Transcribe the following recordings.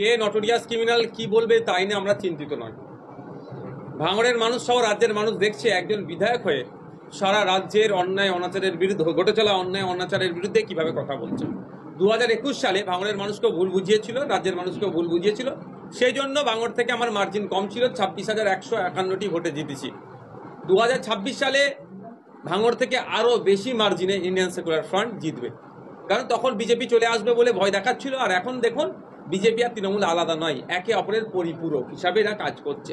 কে notorious criminal কি বলবে তাই নিয়ে আমরা চিন্তিত নয়। ভাঙড়ের মানুষ সহ রাজ্যের মানুষ দেখছে একজন বিধায়ক হয়ে সারা রাজ্যের অন্যায় অনাচারের বিরুদ্ধে, ঘটে চলা অন্যায় অনাচারের বিরুদ্ধে কিভাবে কথা বলছে। 2021 সালে ভাঙড়ের মানুষকেও ভুল বুঝিয়েছিল, রাজ্যের মানুষকেও ভুল বুঝিয়েছিল। সেই জন্য ভাঙড় থেকে আমার মার্জিন কম ছিল, 26,151টি ভোটে জিতেছি। 2026 সালে ভাঙড় থেকে আরও বেশি মার্জিনে ইন্ডিয়ান সেকুলার ফ্রন্ট জিতবে, কারণ তখন বিজেপি চলে আসবে বলে ভয় দেখাচ্ছিল। আর এখন দেখুন বিজেপি আর তৃণমূল আলাদা নয়, একে অপরের পরিপূরক হিসাবে এরা কাজ করছে।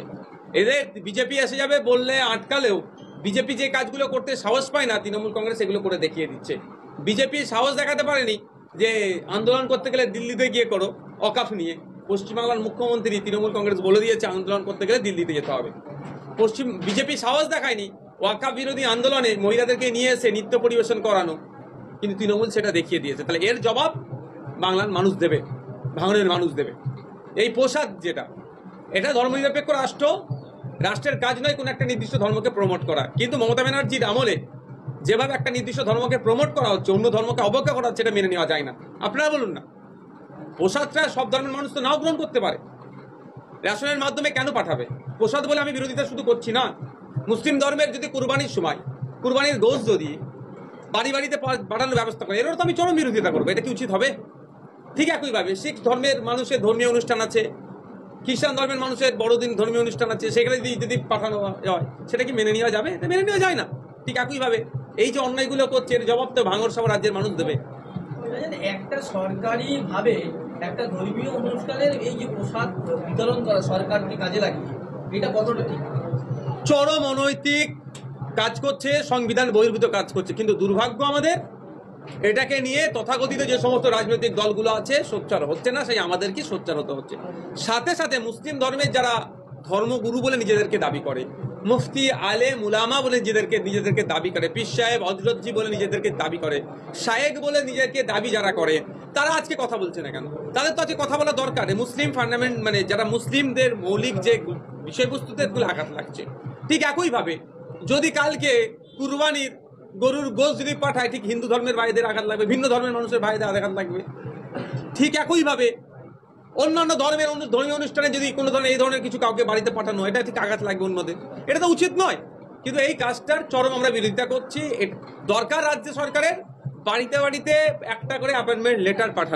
এদের বিজেপি এসে যাবে বললে আটকালেও বিজেপি যে কাজগুলো করতে সাহস পায় না, তৃণমূল কংগ্রেস এগুলো করে দেখিয়ে দিচ্ছে। বিজেপি সাহস দেখাতে পারেনি যে আন্দোলন করতে গেলে দিল্লিতে গিয়ে করো অকাফ নিয়ে। পশ্চিমবাংলার মুখ্যমন্ত্রী তৃণমূল কংগ্রেস বলে দিয়েছে আন্দোলন করতে গেলে দিল্লিতে যেতে হবে। বিজেপি সাহস দেখায়নি ওয়াকাফ বিরোধী আন্দোলনে মহিলাদেরকে নিয়ে এসে নৃত্য পরিবেশন করানো, কিন্তু তৃণমূল সেটা দেখিয়ে দিয়েছে। তাহলে এর জবাব বাংলার মানুষ দেবে, ভাঙড়ের মানুষ দেবে। এই প্রসাদ যেটা, এটা ধর্মনিরপেক্ষ রাষ্ট্রের কাজ নয় কোনো একটা নির্দিষ্ট ধর্মকে প্রমোট করা, কিন্তু মমতা ব্যানার্জির আমলে যেভাবে একটা নির্দিষ্ট ধর্মকে প্রমোট করা হচ্ছে, অন্য ধর্মকে অবজ্ঞা করা হচ্ছে, এটা মেনে নেওয়া যায় না। আপনারা বলুন না, প্রসাদটা সব ধর্মের মানুষ তো নাও গ্রহণ করতে পারে। রেশনের মাধ্যমে কেন পাঠাবে? প্রসাদ বলে আমি বিরোধিতা শুধু করছি না। মুসলিম ধর্মের যদি কুরবানির সময় কুরবানির গোশ যদি বাড়ি বাড়িতে পাঠানোর ব্যবস্থা করে, এরও তো আমি চরম বিরোধিতা করবো। এটা কি উচিত হবে? ঠিক একইভাবে শিখ ধর্মের মানুষের ধর্মীয় অনুষ্ঠান আছে, খ্রিস্টান ধর্মের মানুষের বড়দিন ধর্মীয় অনুষ্ঠান আছে, সেখানে যদি পাঠানো হয় সেটা কি মেনে নেওয়া যাবে? মেনে নেওয়া যায় না। ঠিক একইভাবে এই যে অন্যায়গুলো করছে, এর জবাব তো ভাঙড় সহ রাজ্যের মানুষ দেবে। একটা সরকারি ভাবে একটা ধর্মীয় অনুষ্ঠানের এই যে প্রসাদ বিতরণ করা সরকারকে কাজে লাগিয়ে, এটা কতটা ঠিক? চরম অনৈতিক কাজ করছে, সংবিধান বহির্ভূত কাজ করছে। কিন্তু দুর্ভাগ্য আমাদের, এটাকে নিয়ে তথাকথিত যে সমস্ত রাজনৈতিক দলগুলো আছে সোচ্চার হচ্ছে না, সেই আমাদের কি সোচ্চার হতে হচ্ছে। সাথে সাথে মুসলিম ধর্মের যারা ধর্মগুরু বলে নিজেদেরকে দাবি করে, মুফতি আলেম উলামা বলে নিজেদেরকে দাবি করে, পীর সাহেব হযরতজি বলে নিজেদেরকে দাবি করে, শায়েখ বলে নিজেদেরকে দাবি যারা করে, তারা আজকে কথা বলছে না কেন? তাদের তো আজকে কথা বলা দরকার। মুসলিম ফান্ডামেন্ট মানে যারা মুসলিমদের মৌলিক যে বিষয়বস্তুতে এগুলো আঘাত লাগছে। ঠিক একইভাবে যদি কালকে কুরবানির গরুর গোশ যদি পাঠায়, ঠিক হিন্দু ধর্মের ভাইদের আঘাত লাগবে, ভিন্ন ধর্মের মানুষের ভাইদের আঘাত লাগবে। ঠিক একইভাবে অন্যান্য ধর্মের ধর্মীয় অনুষ্ঠানে যদি কোনো ধরনের এই ধরনের কিছু কাউকে বাড়িতে পাঠানো, এটা ঠিক আঘাত লাগবে অন্যদের। এটা তো উচিত নয়। কিন্তু এই কাজটার চরম আমরা বিরোধিতা করছি। দরকার রাজ্য সরকারের বাড়িতে বাড়িতে একটা করে অ্যাপয়েন্টমেন্ট লেটার পাঠানো।